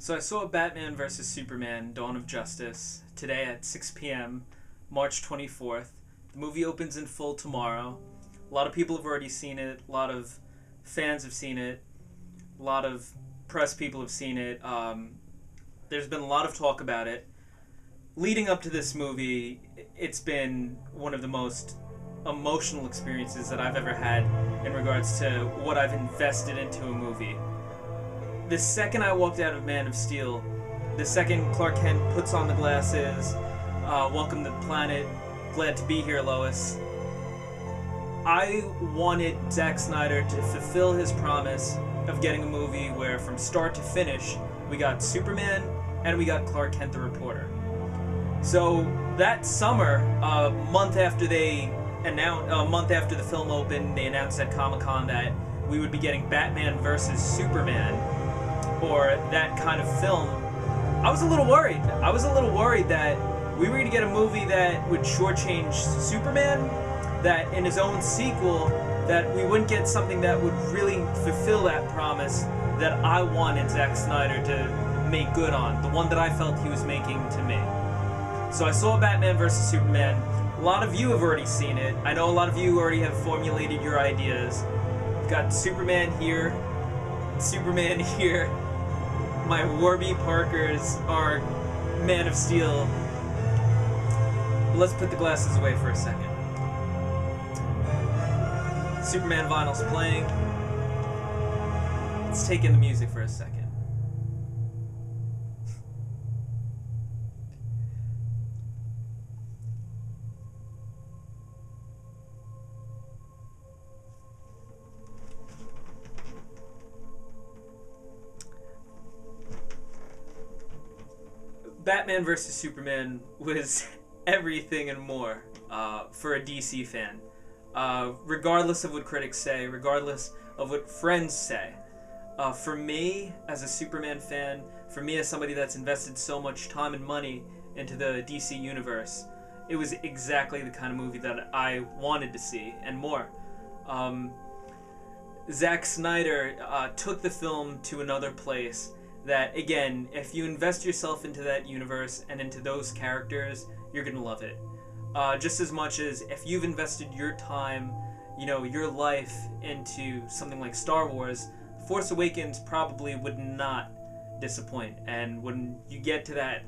So I saw Batman vs. Superman: Dawn of Justice today at 6 p.m., March 24th. The movie opens in full tomorrow. A lot of people have already seen it. A lot of fans have seen it. A lot of press people have seen it. There's been a lot of talk about it. Leading up to this movie, it's been one of the most emotional experiences that I've ever had in regards to what I've invested into a movie. The second I walked out of Man of Steel, the second Clark Kent puts on the glasses, welcome to the planet, glad to be here, Lois, I wanted Zack Snyder to fulfill his promise of getting a movie where from start to finish we got Superman and we got Clark Kent the Reporter. So that summer, a month after the film opened, they announced at Comic-Con that we would be getting Batman vs. Superman, or that kind of film. I was a little worried. I was a little worried that we were going to get a movie that would shortchange Superman, that in his own sequel, that we wouldn't get something that would really fulfill that promise that I wanted Zack Snyder to make good on, the one that I felt he was making to me. So I saw Batman vs. Superman. A lot of you have already seen it. I know a lot of you already have formulated your ideas. We've got Superman here, my Warby Parkers are Man of Steel. Let's put the glasses away for a second. Superman vinyl's playing. Let's take in the music for a second. Batman vs. Superman was everything and more for a DC fan. Regardless of what critics say, regardless of what friends say. For me, as a Superman fan, for me as somebody that's invested so much time and money into the DC universe, it was exactly the kind of movie that I wanted to see, and more. Zack Snyder took the film to another place that, again, if you invest yourself into that universe and into those characters, you're going to love it. Just as much as if you've invested your time, your life into something like Star Wars, Force Awakens probably would not disappoint. And when you get to that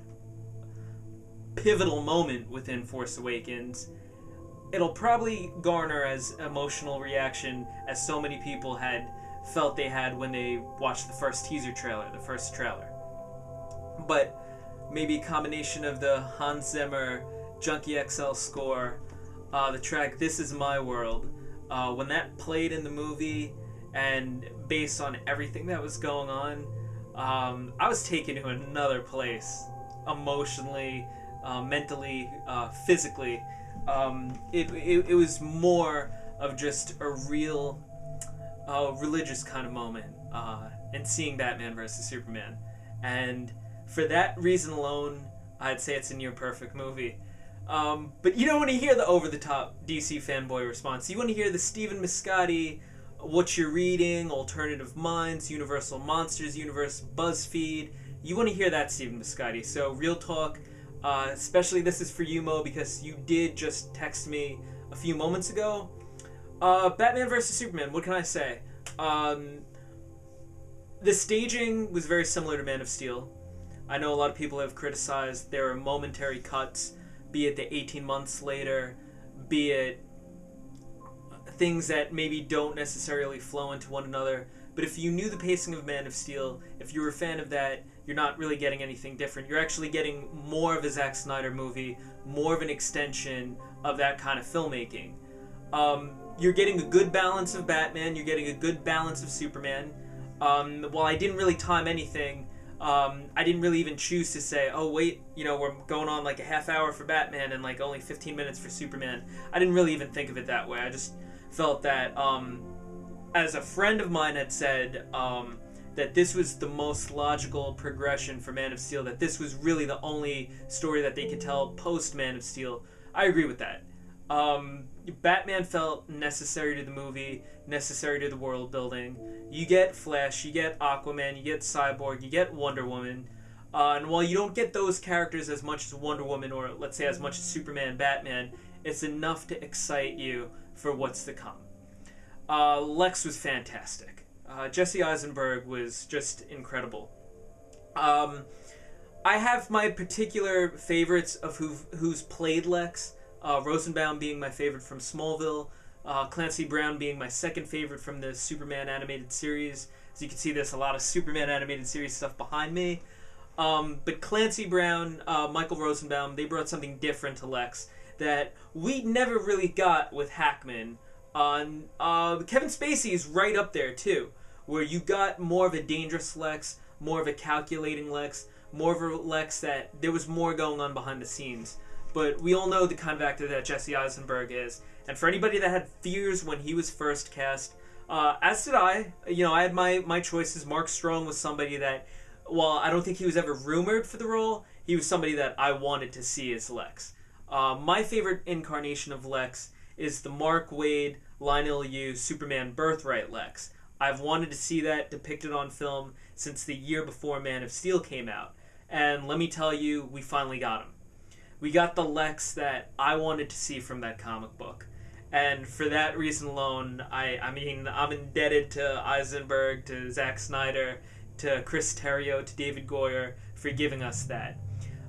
pivotal moment within Force Awakens, it'll probably garner as emotional reaction as so many people had felt they had when they watched the first teaser trailer, the first trailer. But maybe a combination of the Hans Zimmer Junkie XL score, the track This Is My World, when that played in the movie, and based on everything that was going on, I was taken to another place, emotionally, mentally, physically. It was more of just a real religious kind of moment in seeing Batman vs. Superman. And for that reason alone, I'd say it's a near perfect movie. But you don't want to hear the over-the-top DC fanboy response. You want to hear the Stephen Muscati, what you're reading, Alternative Minds, Universal Monsters Universe, BuzzFeed. You want to hear that Stephen Muscati. So real talk, especially this is for you, Mo, because you did just text me a few moments ago. Batman vs. Superman, what can I say? The staging was very similar to Man of Steel. I know a lot of people have criticized there are momentary cuts, be it the 18 months later, be it things that maybe don't necessarily flow into one another. But if you knew the pacing of Man of Steel, if you were a fan of that, you're not really getting anything different. You're actually getting more of a Zack Snyder movie, more of an extension of that kind of filmmaking. You're getting a good balance of Batman, you're getting a good balance of Superman. While I didn't really time anything, I didn't really even choose to say, oh wait, we're going on like a half hour for Batman and like only 15 minutes for Superman. I didn't really even think of it that way. I just felt that, as a friend of mine had said, that this was the most logical progression for Man of Steel, that this was really the only story that they could tell post Man of Steel. I agree with that. Batman felt necessary to the movie, necessary to the world building. You get Flash, you get Aquaman, you get Cyborg, you get Wonder Woman. And while you don't get those characters as much as Wonder Woman, or let's say as much as Superman, Batman, it's enough to excite you for what's to come. Lex was fantastic. Jesse Eisenberg was just incredible. I have my particular favorites of who's played Lex. Rosenbaum being my favorite from Smallville. Clancy Brown being my second favorite from the Superman animated series. As you can see, there's a lot of Superman animated series stuff behind me. But Clancy Brown, Michael Rosenbaum, they brought something different to Lex that we never really got with Hackman. Kevin Spacey is right up there, too, where you got more of a dangerous Lex, more of a calculating Lex, more of a Lex that there was more going on behind the scenes. But we all know the kind of actor that Jesse Eisenberg is. And for anybody that had fears when he was first cast, as did I. I had my choices. Mark Strong was somebody that, while I don't think he was ever rumored for the role, he was somebody that I wanted to see as Lex. My favorite incarnation of Lex is the Mark Waid, Lionel Yu, Superman Birthright Lex. I've wanted to see that depicted on film since the year before Man of Steel came out. And let me tell you, we finally got him. We got the Lex that I wanted to see from that comic book. And for that reason alone, I'm indebted to Eisenberg, to Zack Snyder, to Chris Terrio, to David Goyer for giving us that.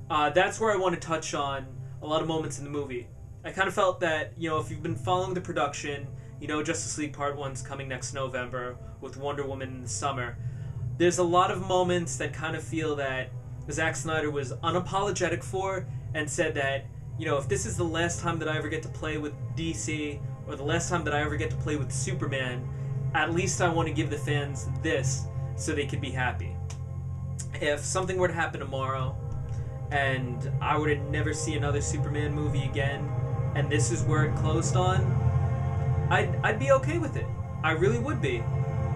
That's where I want to touch on a lot of moments in the movie. I kind of felt that, if you've been following the production, Justice League Part 1's coming next November with Wonder Woman in the summer. There's a lot of moments that kind of feel that Zack Snyder was unapologetic for and said that, if this is the last time that I ever get to play with DC or the last time that I ever get to play with Superman, at least I want to give the fans this so they could be happy. If something were to happen tomorrow and I were to never see another Superman movie again and this is where it closed on, I'd be okay with it. I really would be.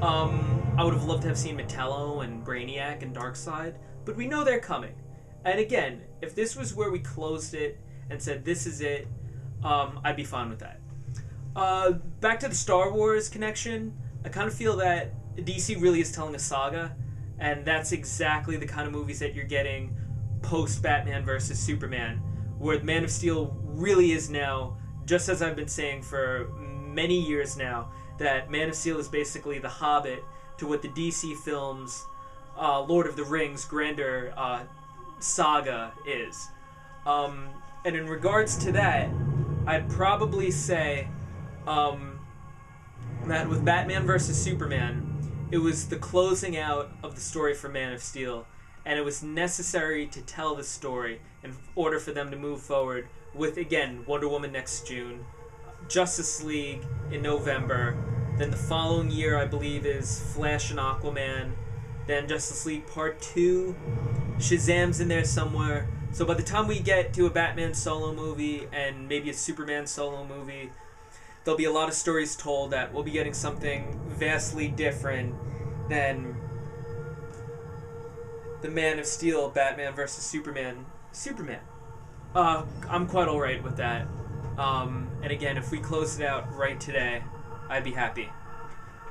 I would have loved to have seen Metallo and Brainiac and Darkseid, but we know they're coming. And again, if this was where we closed it and said this is it, I'd be fine with that. Back to the Star Wars connection, I kind of feel that DC really is telling a saga, and that's exactly the kind of movies that you're getting post-Batman vs. Superman, where Man of Steel really is now, just as I've been saying for many years now, that Man of Steel is basically the Hobbit to what the DC films Lord of the Rings grander saga is. And in regards to that, I'd probably say that with Batman vs. Superman, it was the closing out of the story for Man of Steel, and it was necessary to tell the story in order for them to move forward with, again, Wonder Woman next June, Justice League in November, then the following year, I believe, is Flash and Aquaman, then Justice League Part 2, Shazam's in there somewhere. So by the time we get to a Batman solo movie and maybe a Superman solo movie, there'll be a lot of stories told that we'll be getting something vastly different than the Man of Steel, Batman vs. Superman. I'm quite alright with that. And again, if we close it out right today, I'd be happy.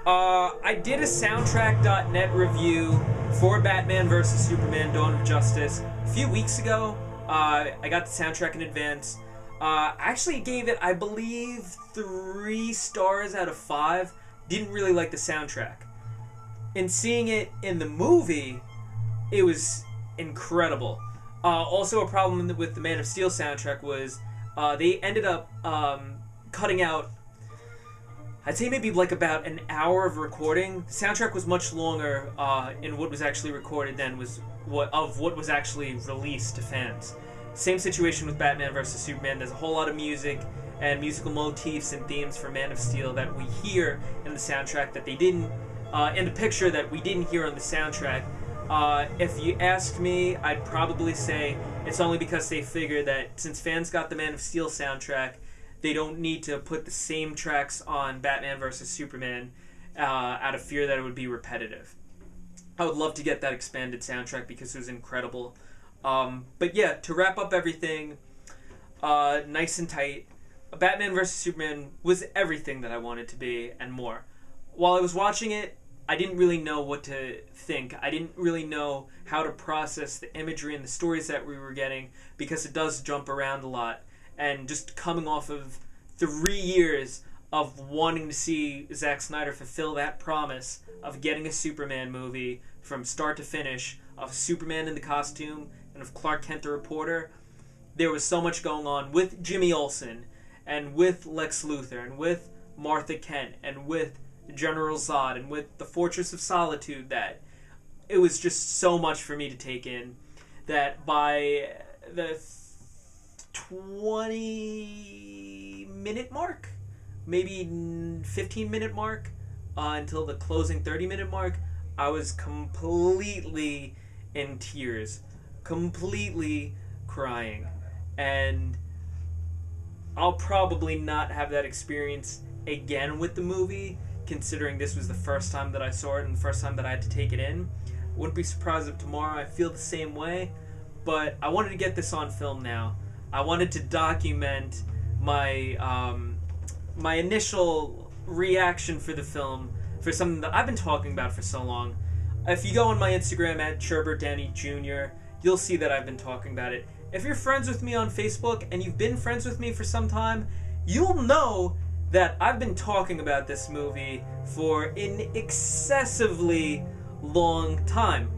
I did a Soundtrack.net review for Batman vs. Superman Dawn of Justice a few weeks ago. I got the soundtrack in advance. I actually gave it, I believe, 3 stars out of 5. Didn't really like the soundtrack. In seeing it in the movie, it was incredible. Also, a problem with the Man of Steel soundtrack was they ended up cutting out, I'd say maybe like about an hour of recording. The soundtrack was much longer in what was actually recorded than what was actually released to fans. Same situation with Batman vs. Superman. There's a whole lot of music and musical motifs and themes for Man of Steel that we hear in the soundtrack that they didn't, in the picture that we didn't hear on the soundtrack. If you asked me, I'd probably say it's only because they figured that since fans got the Man of Steel soundtrack, they don't need to put the same tracks on Batman vs. Superman out of fear that it would be repetitive. I would love to get that expanded soundtrack because it was incredible. But yeah, to wrap up everything, nice and tight. Batman vs. Superman was everything that I wanted to be and more. While I was watching it, I didn't really know what to think. I didn't really know how to process the imagery and the stories that we were getting, because it does jump around a lot. And just coming off of 3 years of wanting to see Zack Snyder fulfill that promise of getting a Superman movie from start to finish, of Superman in the costume and of Clark Kent the reporter, there was so much going on with Jimmy Olsen and with Lex Luthor and with Martha Kent and with General Zod and with the Fortress of Solitude, that it was just so much for me to take in, that by the 20-minute mark, maybe 15-minute mark, until the closing 30-minute mark, I was completely in tears, completely crying. And I'll probably not have that experience again with the movie, considering this was the first time that I saw it and the first time that I had to take it in. Wouldn't be surprised if tomorrow I feel the same way, but I wanted to get this on film now. I wanted to document my my initial reaction for the film, for something that I've been talking about for so long. If you go on my Instagram at Sherbert Jr., you'll see that I've been talking about it. If you're friends with me on Facebook and you've been friends with me for some time, you'll know that I've been talking about this movie for an excessively long time.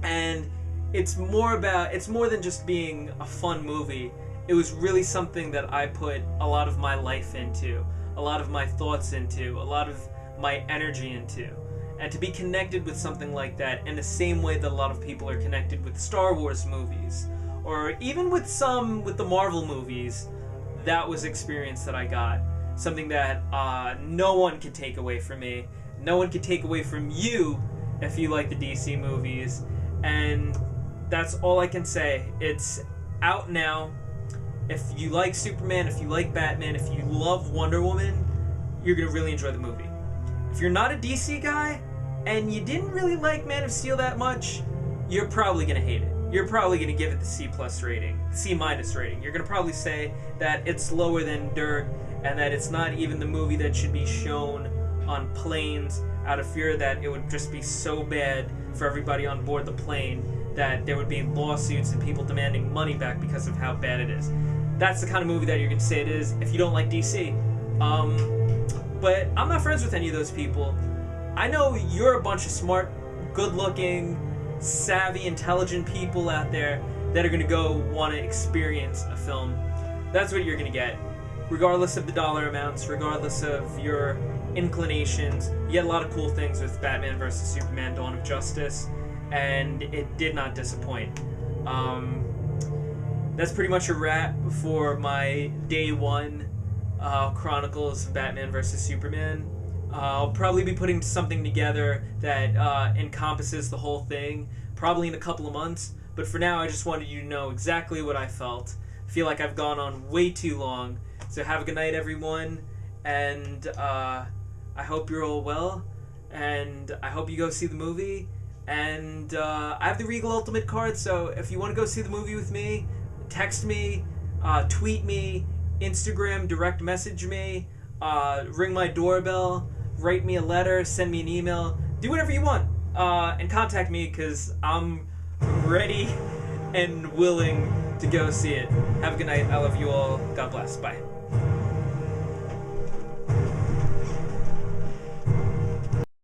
And it's more than just being a fun movie. It was really something that I put a lot of my life into, a lot of my thoughts into, a lot of my energy into. And to be connected with something like that in the same way that a lot of people are connected with Star Wars movies, or even with the Marvel movies, that was experience that I got. Something that no one could take away from me. No one could take away from you if you like the DC movies. And that's all I can say. It's out now. If you like Superman, if you like Batman, if you love Wonder Woman, you're going to really enjoy the movie. If you're not a DC guy, and you didn't really like Man of Steel that much, you're probably going to hate it. You're probably going to give it the C+ rating, C- rating. You're going to probably say that it's lower than Dirt, and that it's not even the movie that should be shown on planes, out of fear that it would just be so bad for everybody on board the plane that there would be lawsuits and people demanding money back because of how bad it is. That's the kind of movie that you're going to say it is if you don't like DC. But I'm not friends with any of those people. I know you're a bunch of smart, good-looking, savvy, intelligent people out there that are going to go want to experience a film. That's what you're going to get. Regardless of the dollar amounts, regardless of your inclinations, you get a lot of cool things with Batman vs. Superman: Dawn of Justice, and it did not disappoint. That's pretty much a wrap for my day one chronicles of Batman vs. Superman. I'll probably be putting something together that encompasses the whole thing, probably in a couple of months, but for now I just wanted you to know exactly what I felt. I feel like I've gone on way too long, so have a good night, everyone, and I hope you're all well, and I hope you go see the movie, and I have the Regal Ultimate card, so if you want to go see the movie with me, text me, tweet me, Instagram direct message me, ring my doorbell, write me a letter, send me an email, do whatever you want, and contact me, because I'm ready and willing to go see it. Have a good night. I love you all. God bless. Bye.